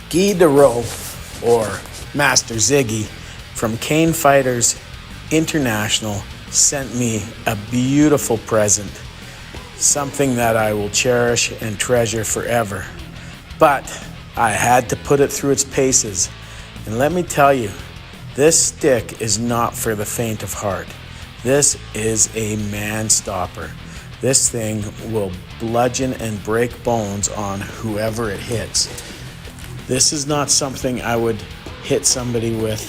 Guy DeRoe, or Master Ziggy, from Cane Fighters International sent me a beautiful present, something that I will cherish and treasure forever. But I had to put it through its paces, and let me tell you, this stick is not for the faint of heart. This is a man-stopper. This thing will bludgeon and break bones on whoever it hits. This is not something I would hit somebody with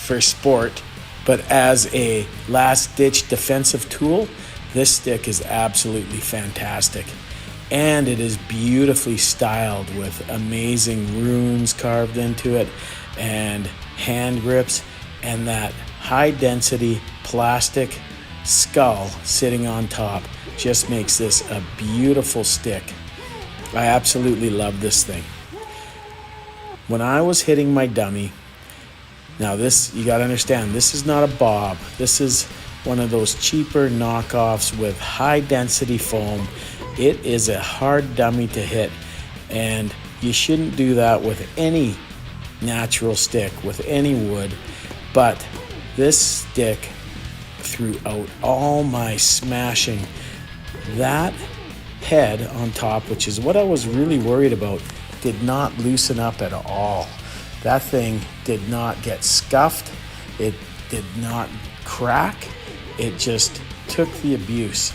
for sport, but as a last-ditch defensive tool, this stick is absolutely fantastic. And it is beautifully styled with amazing runes carved into it and hand grips and that high-density plastic skull sitting on top just makes this a beautiful stick. I absolutely love this thing. When I was hitting my dummy, now this, you got to understand, this is not a bob. This is one of those cheaper knockoffs with high density foam. It is a hard dummy to hit, and you shouldn't do that with any natural stick, with any wood. But this stick, throughout all my smashing, that head on top, which is what I was really worried about, did not loosen up at all. That thing did not get scuffed. It did not crack. It just took the abuse.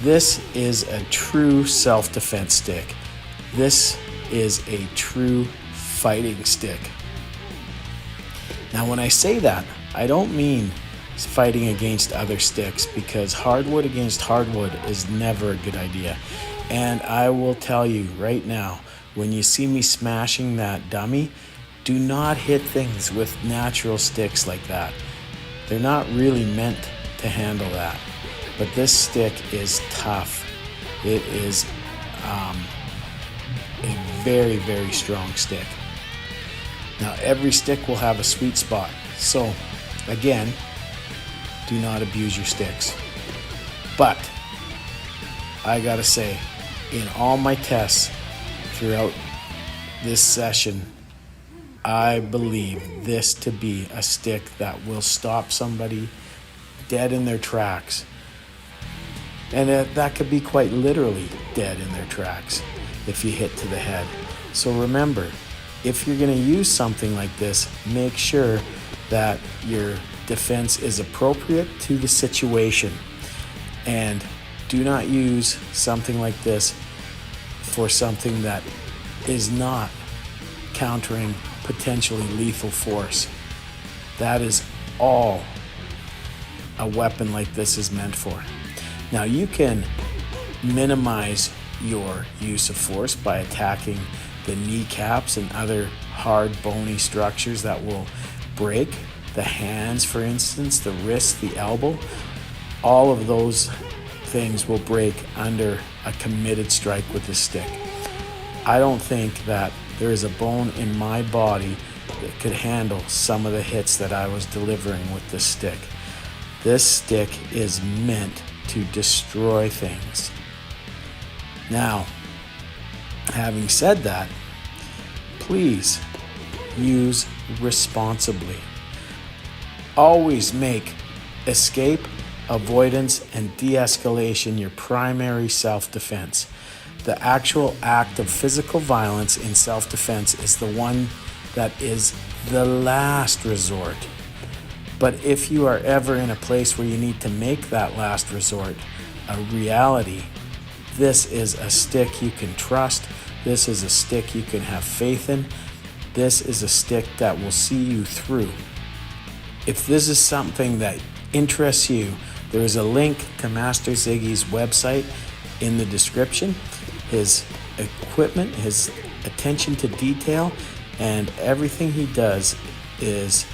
This is a true self-defense stick. This is a true fighting stick. Now, when I say that, I don't mean fighting against other sticks, because hardwood against hardwood is never a good idea. And I will tell you right now, when you see me smashing that dummy, do not hit things with natural sticks like that. They're not really meant to handle that. But this stick is tough. It is a very, very strong stick. Now, every stick will have a sweet spot. So, again, do not abuse your sticks. But I gotta say, in all my tests throughout this session, I believe this to be a stick that will stop somebody dead in their tracks. And that could be quite literally dead in their tracks if you hit to the head. So remember, if you're going to use something like this, make sure that your defense is appropriate to the situation. And do not use something like this for something that is not countering potentially lethal force. That is all a weapon like this is meant for. Now, you can minimize your use of force by attacking the kneecaps and other hard bony structures that will break. The hands, for instance, the wrist, the elbow, all of those things will break under a committed strike with the stick. I don't think that there is a bone in my body that could handle some of the hits that I was delivering with this stick. This stick is meant to destroy things. Now, having said that, please use responsibly. Always make escape, avoidance, and de-escalation your primary self-defense. The actual act of physical violence in self-defense is the one that is the last resort. But if you are ever in a place where you need to make that last resort a reality, this is a stick you can trust. This is a stick you can have faith in. This is a stick that will see you through. If this is something that interests you, there is a link to Master Ziggy's website in the description. His equipment, his attention to detail, and everything he does is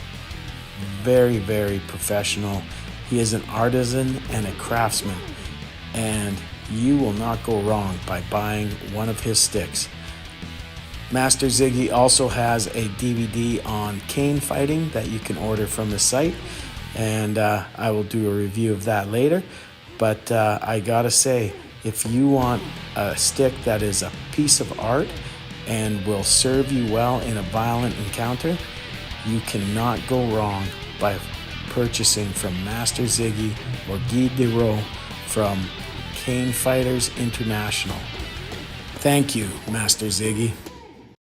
very, very professional. He is an artisan and a craftsman, and you will not go wrong by buying one of his sticks. Master Ziggy also has a DVD on cane fighting that you can order from the site, and I will do a review of that later. But I gotta say, if you want a stick that is a piece of art and will serve you well in a violent encounter, you cannot go wrong by purchasing from Master Ziggy or Guy Dero from Cane Fighters International. Thank you, Master Ziggy.